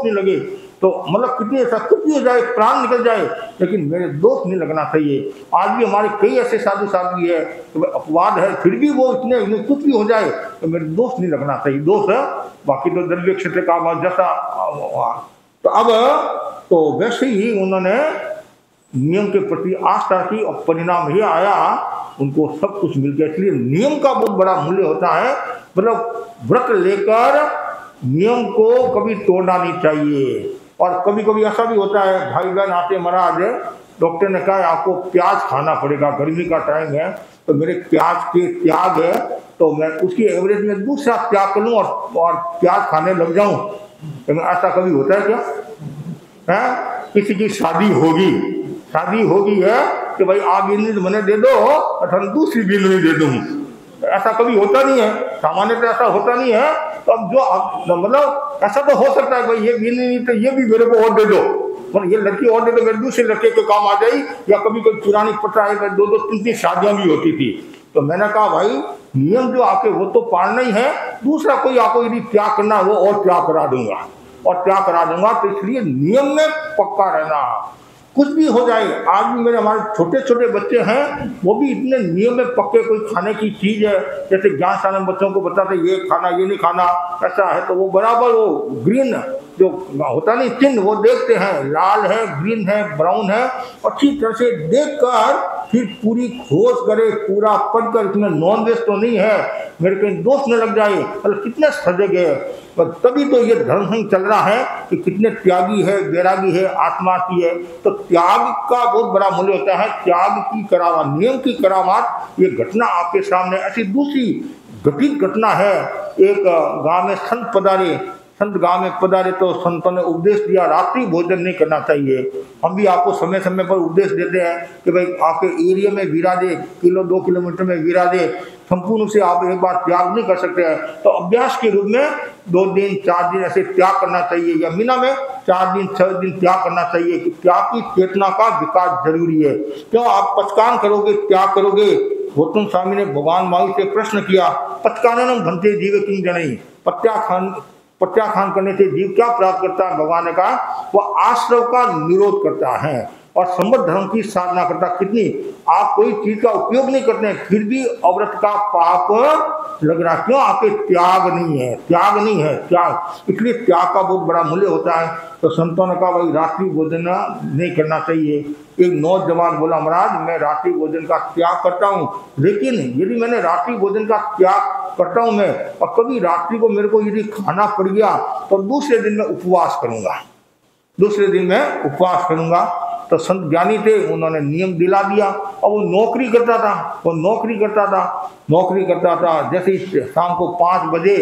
नहीं लगे। तो मतलब कितनी ऐसा कुछ भी हो जाए, प्राण निकल जाए, लेकिन मेरे दोस्त नहीं लगना चाहिए। आज भी हमारे कई ऐसे साधु साधु है तो अपवाद है, फिर भी वो इतने कुछ भी हो जाए तो मेरे दोस्त नहीं लगना चाहिए। दोस्त है बाकी तो द्रव्य क्षेत्र का जैसा। तो अब तो वैसे ही उन्होंने नियम के प्रति आस्था की और परिणाम ये आया, उनको सब कुछ मिल गया। इसलिए नियम का बहुत बड़ा मूल्य होता है। मतलब व्रत लेकर नियम को कभी तोड़ना नहीं चाहिए। और कभी कभी ऐसा भी होता है, भाई बहन आते, महाराज डॉक्टर ने कहा आपको प्याज खाना पड़ेगा, गर्मी का टाइम है, तो मेरे प्याज के त्याग है, तो मैं उसकी एवरेज में दूसरा त्याग कर लूँ और प्याज खाने लग जाऊँ। तो ऐसा कभी होता है क्या है? किसी की शादी होगी है कि भाई आप बिजली मैंने दे दो और दूसरी बिजली दे दूँ, ऐसा कभी होता नहीं है। सामान्यतः ऐसा होता नहीं है। तो अब जो मतलब ऐसा तो हो सकता है भाई ये बिजली नहीं तो ये भी मेरे को और दे दो, मतलब ये लड़की और दे दो, मेरे दूसरे लड़के के काम आ जाए। या कभी कोई पुरानी पता है 2-3 शादियां भी होती थी। तो मैंने कहा भाई नियम जो आपके वो तो पालना ही है, दूसरा कोई आपको यदि त्याग करना है वो और त्याग करा दूंगा। तो इसलिए नियम में पक्का रहना, कुछ भी हो जाए। आज भी मेरे हमारे छोटे छोटे बच्चे हैं, वो भी इतने नियम में पक्के, कोई खाने की चीज़ है जैसे ज्ञान साल में बच्चों को बताते ये खाना ये नहीं खाना, ऐसा है तो वो बराबर वो ग्रीन जो होता नहीं चिन्ह वो देखते हैं, लाल है, ग्रीन है, ब्राउन है, अच्छी तरह से देखकर फिर पूरी खोज करे, पूरा पढ़कर इसमें नॉन वेज तो नहीं है, मेरे कहीं दोस्त न लग जाए, मतलब कितने सजग है। पर तभी तो ये धर्म संघ चल रहा है कि कितने त्यागी है, वैरागी है, आत्मा की है। तो त्याग का बहुत बड़ा मूल्य होता है, त्याग की करामात, नियम की करामात। ये घटना आपके सामने ऐसी दूसरी घटित घटना है। एक गांव में संत गांव में पधारे तो संतों ने उपदेश दिया रात्रि भोजन नहीं करना चाहिए। हम भी आपको समय समय पर उपदेश देते हैं कि भाई आपके एरिया में विराजे, 1-2 किलोमीटर में विराजे, संपूर्ण से आप एक बार त्याग नहीं कर सकते हैं। तो अभ्यास के रूप में 2 दिन 4 दिन ऐसे त्याग करना चाहिए, या महीना में 4 दिन 6 दिन त्याग करना चाहिए। कि त्याग की चेतना का विकास जरूरी है। क्यों आप पचकान करोगे, त्याग करोगे। गौतम स्वामी ने भगवान महावीर से प्रश्न किया, पचकाननम भंते जीव किं जनई, प्रत्याख्यान करने से जीव क्या प्राप्त करता है। भगवान ने कहा वह आश्रव का निरोध करता है और संबद्ध धर्म की साधना करता। कितनी आप कोई चीज का उपयोग नहीं करते हैं फिर भी अव्रत का पाप लग रहा, क्यों? आपके त्याग नहीं है त्याग। इसलिए त्याग का बहुत बड़ा मूल्य होता है। तो संतों ने कहा भाई रात्रि भोजन नहीं करना चाहिए। एक नौजवान बोला महाराज मैं रात्रि भोजन का त्याग करता हूँ, लेकिन यदि मैंने रात्रि भोजन का त्याग करता हूँ मैं, और कभी रात्रि को मेरे को यदि खाना पड़ गया तो दूसरे दिन मैं उपवास करूंगा। तो संत ज्ञानी थे, उन्होंने नियम दिला दिया। और वो नौकरी करता था। जैसे शाम को 5 बजे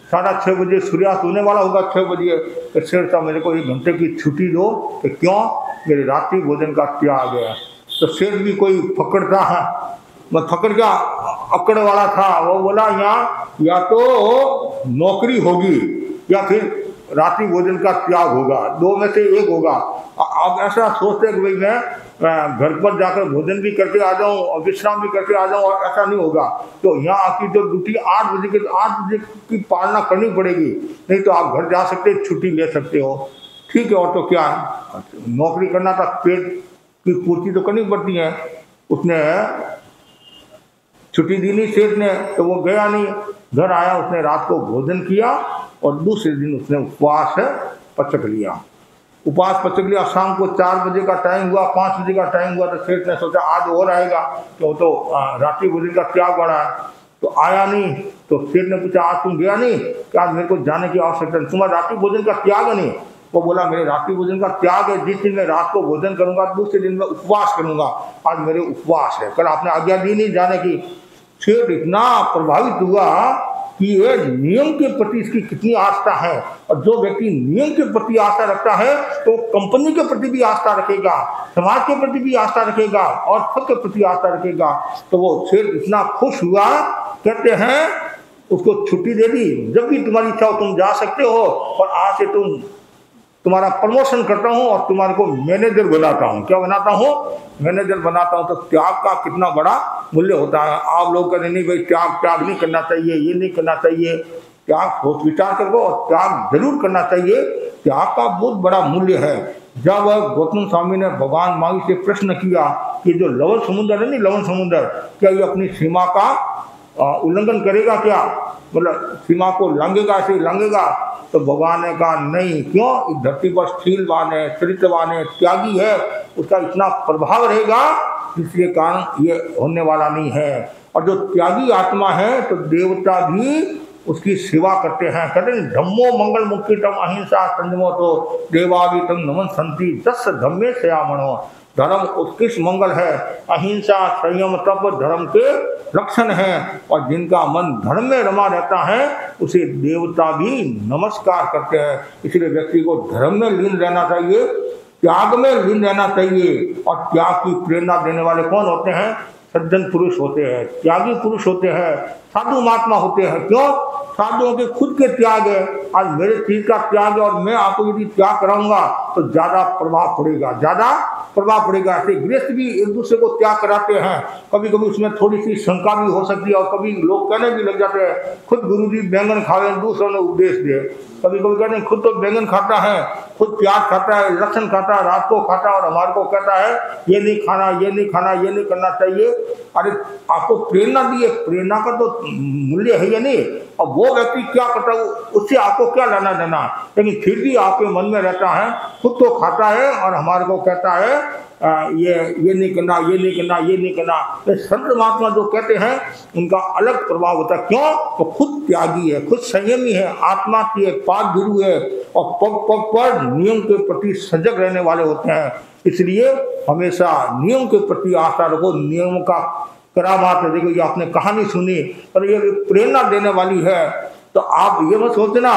6:30 बजे सूर्यास्त होने वाला होगा, 6 बजे तो शेर साहब मेरे को 1 घंटे की छुट्टी दो। तो क्यों? मेरे रात्रि भोजन का त्याग है। तो शेर भी कोई पकड़ता है, मैं पकड़ क्या अकड़ वाला था, वो बोला यहाँ या तो नौकरी होगी या फिर रात्रि भोजन का त्याग होगा, 2 में से 1 होगा। आप ऐसा सोचते हैं कि भाई मैं घर पर जाकर भोजन भी करके आ जाऊं और विश्राम भी करके आ जाऊं, और ऐसा नहीं होगा। तो यहाँ आपकी जो ड्यूटी 8 बजे की पालना करनी पड़ेगी, नहीं तो आप घर जा सकते, छुट्टी ले सकते हो। ठीक है, और तो क्या नौकरी करना था, पेट की पूर्ति तो करनी पड़ती है। उसने छुट्टी दी नहीं सेठ ने, तो वो गया नहीं, घर आया, उसने रात को भोजन किया और दूसरे दिन उसने उपवास पचक लिया। उपवास पचक लिया, शाम को 4 बजे का टाइम हुआ, 5 बजे का टाइम हुआ, तो सेठ ने सोचा आज और आएगा, तो रात्रि भोजन का त्याग बढ़ा है, तो आया नहीं। तो सेठ ने पूछा आज तुम गया नहीं, क्या आज मेरे को जाने की आवश्यकता है, तुम्हारा रात्रि भोजन का त्याग नहीं? वो बोला मेरे रात्रि भोजन का त्याग है, जिस दिन मैं रात को भोजन करूंगा दूसरे दिन मैं उपवास करूंगा, आज मेरे उपवास है, कल आपने आज्ञा दी नहीं जाने की। सेठ इतना प्रभावित हुआ कि ये नियम के प्रति इसकी कितनी आस्था है, और जो व्यक्ति नियम के प्रति आस्था रखता है तो कंपनी के प्रति भी आस्था रखेगा, समाज के प्रति भी आस्था रखेगा और खुद के प्रति आस्था रखेगा। तो वो सेठ इतना खुश हुआ, कहते हैं उसको छुट्टी दे दी, जब भी तुम्हारी इच्छा हो तुम जा सकते हो, और आज से तुम्हारा प्रमोशन करता हूं और तुम्हारे को मैनेजर बनाता हूं। क्या बनाता हूं? मैनेजर बनाता हूं। तो त्याग का कितना बड़ा मूल्य होता है। आप लोग कहते नहीं भाई त्याग नहीं करना चाहिए, ये नहीं करना चाहिए, त्याग सोच विचार करो और त्याग जरूर करना चाहिए। त्याग का बहुत बड़ा मूल्य है। जब गौतम स्वामी ने भगवान माई से प्रश्न किया कि जो लवण समुद्र है नहीं, लवण समुद्र, क्या ये अपनी सीमा का उल्लंघन करेगा, क्या मतलब सीमा को लांघेगा, ऐसे लांघेगा? तो भगवान ने कहा नहीं। क्यों? इस धरती पर शीलवान है, चरित्रवान है, त्यागी है, उसका इतना प्रभाव रहेगा जिसके कारण ये होने वाला नहीं है। और जो त्यागी आत्मा है तो देवता भी उसकी सेवा करते हैं। कहते हैं धम्मो मंगल मुक्तितम अहिंसा संयमो तो देवागीतम नमन संति दस धम्मे श्यामणो। धर्म उत्कृष्ट मंगल है, अहिंसा संयम तप धर्म के लक्षण हैं, और जिनका मन धर्म में रमा रहता है उसे देवता भी नमस्कार करते हैं। इसलिए व्यक्ति को धर्म में लीन रहना चाहिए, त्याग में लीन रहना चाहिए। और त्याग की प्रेरणा देने वाले कौन होते हैं? सज्जन पुरुष होते हैं, त्यागी पुरुष होते हैं, साधु महात्मा होते हैं। क्यों? साधुओं के खुद के त्याग है। आज मेरे चीज का त्याग है और मैं आपको यदि त्याग कराऊंगा तो ज्यादा प्रभाव पड़ेगा, ज्यादा प्रभाव पड़ेगा। ऐसे गृहस्थ भी एक दूसरे को त्याग कराते हैं। कभी कभी उसमें थोड़ी सी शंका भी हो सकती है और कभी लोग कहने भी लग जाते हैं खुद गुरुजी बैंगन खावे, दूसरों ने उपदेश दे। कभी कभी कहते हैं खुद तो बैंगन खाता है, खुद प्याज खाता है, लहसुन खाता है, रात को खाता है और हमारे को कहता है ये नहीं खाना, ये नहीं खाना, ये नहीं करना चाहिए। अरे आपको प्रेरणा दी है, प्रेरणा का तो मूल्य है या नहीं? और वो व्यक्ति क्या करता है उससे आपको क्या लेना देना? लेकिन फिर भी आपके मन में रहता है, खुद तो खाता है और हमारे को कहता है ये नहीं करना, ये नहीं करना, ये नहीं करना। तो संत महात्मा जो कहते हैं उनका अलग प्रभाव होता है। क्यों? तो खुद त्यागी है, खुद संयमी है, आत्मा की एक पाद गुरु है और पग पग पर नियम के प्रति सजग रहने वाले होते हैं। इसलिए हमेशा नियम के प्रति आस्था रखो। नियम का करामात है। देखो ये आपने कहानी सुनी और ये प्रेरणा देने वाली है। तो आप ये मत सोचना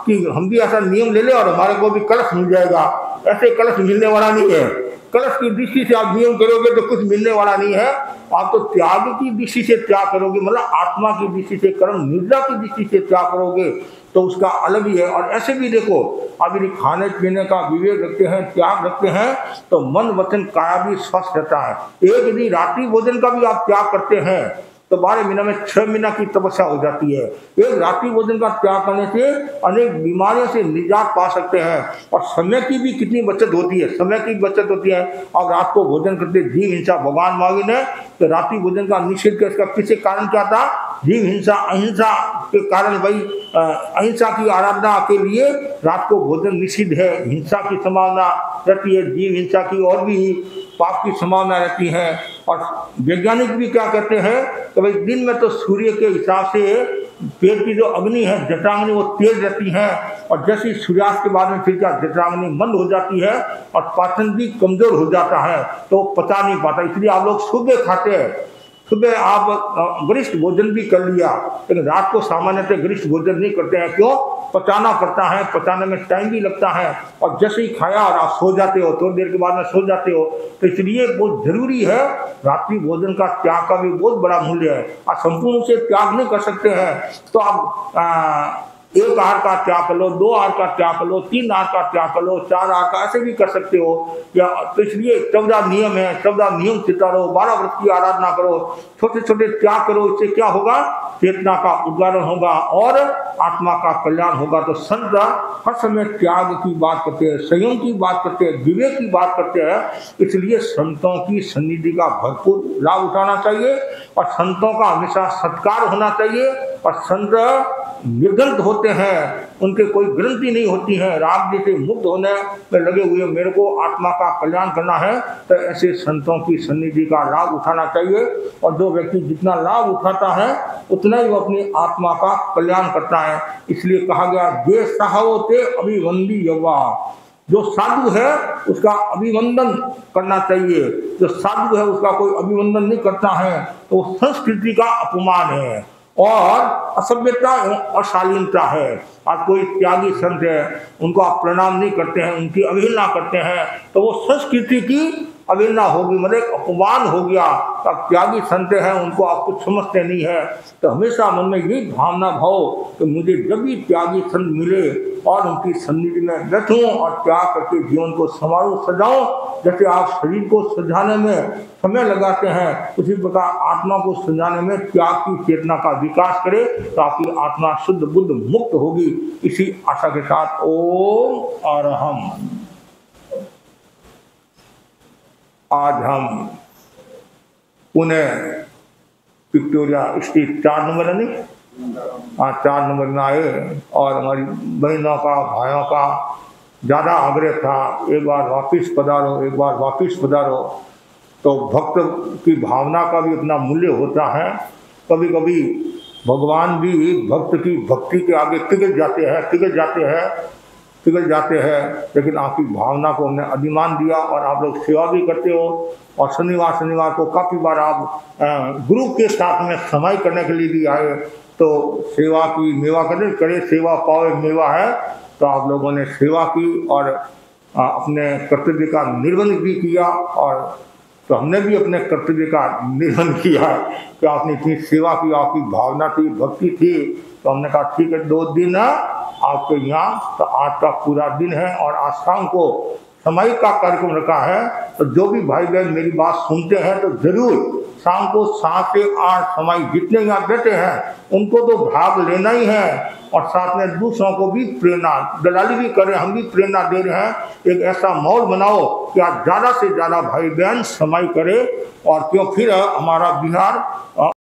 कि हम भी ऐसा नियम ले ले और हमारे को भी कलश मिल जाएगा। ऐसे कलश मिलने वाला नहीं है। कलश की दृष्टि से आप नियम करोगे तो कुछ मिलने वाला नहीं है। आप तो त्याग की दृष्टि से त्याग करोगे, मतलब आत्मा की दृष्टि से, कर्म निद्रा की दृष्टि से त्याग करोगे तो उसका अलग ही है। और ऐसे भी देखो, आप यदि खाने पीने का विवेक रखते हैं, त्याग रखते हैं तो मन वचन काया भी स्वस्थ रहता है। एक यदि रात्रि भोजन का भी आप त्याग करते हैं तो 12 महीना में 6 महीना की तपस्या हो जाती है। एक रात्रि भोजन का त्याग करने से अनेक बीमारियों से निजात पा सकते हैं। और समय की भी कितनी बचत होती है, समय की बचत होती है। और रात को भोजन करते जीव हिंसा, भगवान महावीर ने तो रात्रि भोजन का निषेध किया। इसका पीछे कारण क्या था? जीव हिंसा, अहिंसा के कारण। भाई अहिंसा की आराधना के लिए रात को भोजन निषिद्ध है। हिंसा की संभावना रहती है, जीव हिंसा की और भी पाप की संभावना रहती है। और वैज्ञानिक भी क्या कहते हैं कि भाई दिन में तो सूर्य के हिसाब से पेट की जो अग्नि है, जठराग्नि, वो तेज रहती है। और जैसे सूर्यास्त के बाद में फिर क्या जठराग्नि मंद हो जाती है और पाचन भी कमजोर हो जाता है, तो पचा नहीं पाता। इसलिए आप लोग सुबह खाते हैं, सुबह आप गरिष्ठ भोजन भी कर लिया, लेकिन रात को सामान्यतः गरिष्ठ भोजन नहीं करते हैं। क्यों? पचाना पड़ता है, पचाने में टाइम भी लगता है। और जैसे ही खाया और आप सो जाते हो, थोड़ी देर के बाद में सो जाते हो। तो इसलिए बहुत जरूरी है, रात्रि भोजन का त्याग का भी बहुत बड़ा मूल्य है। आप संपूर्ण से त्याग नहीं कर सकते हैं तो आप 1 आहार का त्याग कर लो, 2 आहार का त्याग कर लो, 3 आहार का त्याग कर लो, 4 आहार का, ऐसे भी कर सकते हो। या तो इसलिए 14 नियम है, 14 नियम चिता रहो, 12 व्रत की आराधना करो, छोटे छोटे त्याग करो। इससे क्या होगा? चेतना का उद्गारण होगा और आत्मा का कल्याण होगा। तो संत हर समय त्याग की बात करते हैं, संयम की बात करते हैं, विवेक की बात करते हैं। इसलिए संतों की सन्निधि का भरपूर लाभ उठाना चाहिए और संतों का हमेशा सत्कार होना चाहिए। और संत निर्ग्रंथ होते हैं, उनके कोई ग्रंथि नहीं होती है, राग जी से मुक्त होने में लगे हुए, मेरे को आत्मा का कल्याण करना है। तो ऐसे संतों की सन्निधि का लाभ उठाना चाहिए। और जो व्यक्ति जितना लाभ उठाता है उतना ही वो अपनी आत्मा का कल्याण करता है। इसलिए कहा गया, जे साहवते अभिवंदी यवा, जो साधु है उसका अभिवंदन करना चाहिए। जो साधु है उसका कोई अभिवंदन नहीं करता है तो संस्कृति का अपमान है और असभ्यता एवं अशालीनता है। आज कोई त्यागी संत है, उनको आप प्रणाम नहीं करते हैं, उनकी अवहेलना करते हैं, तो वो संस्कृति की अवहेलना होगी, मतलब अपमान हो गया। तो आप त्यागी संत हैं, उनको आप कुछ समझते नहीं है। तो हमेशा मन में यही भावना भाव कि मुझे जब भी त्यागी संत मिले और उनकी सन्निधि में बैठूं और त्याग करके जीवन को संवारूं, सजाऊं। जैसे आप शरीर को सजाने में समय लगाते हैं, उसी प्रकार आत्मा को सजाने में त्याग की चेतना का विकास करें तो आपकी आत्मा शुद्ध बुद्ध मुक्त होगी। इसी आशा के साथ ओम अरहम। आज हम पुणे विक्टोरिया स्ट्रीट 4 नंबर है नहीं, आज 4 नंबर में आए और हमारी बहनों का भाइयों का ज़्यादा आग्रह था, एक बार वापिस पधारो, एक बार वापिस पधारो। तो भक्त की भावना का भी अपना मूल्य होता है। कभी कभी भगवान भी भक्त की भक्ति के आगे पिघल जाते हैं, लेकिन आपकी भावना को हमने अधिमान दिया और आप लोग सेवा भी करते हो। और शनिवार को काफ़ी बार आप ग्रुप के साथ में समय करने के लिए भी आए। तो सेवा की मेवा करे, सेवा पाओ मेवा है। तो आप लोगों ने सेवा की और अपने कर्तव्य का निर्वहन भी किया। और तो हमने भी अपने कर्तव्य का निर्वहन किया कि आपने इतनी सेवा की, आपकी भावना थी, भक्ति थी। तो हमने कहा ठीक है, 2 दिन आपके यहाँ, तो आज का पूरा दिन है और आज शाम को समय का कार्यक्रम रखा है। तो जो भी भाई बहन मेरी बात सुनते हैं तो जरूर शाम को 7 से 8 समय जितने यहाँ बैठे हैं उनको तो भाग लेना ही है। और साथ में दूसरों को भी प्रेरणा, दलाली भी करें, हम भी प्रेरणा दे रहे हैं। एक ऐसा माहौल बनाओ कि आज ज़्यादा से ज़्यादा भाई बहन समय करें। और क्यों फिर हमारा बिहार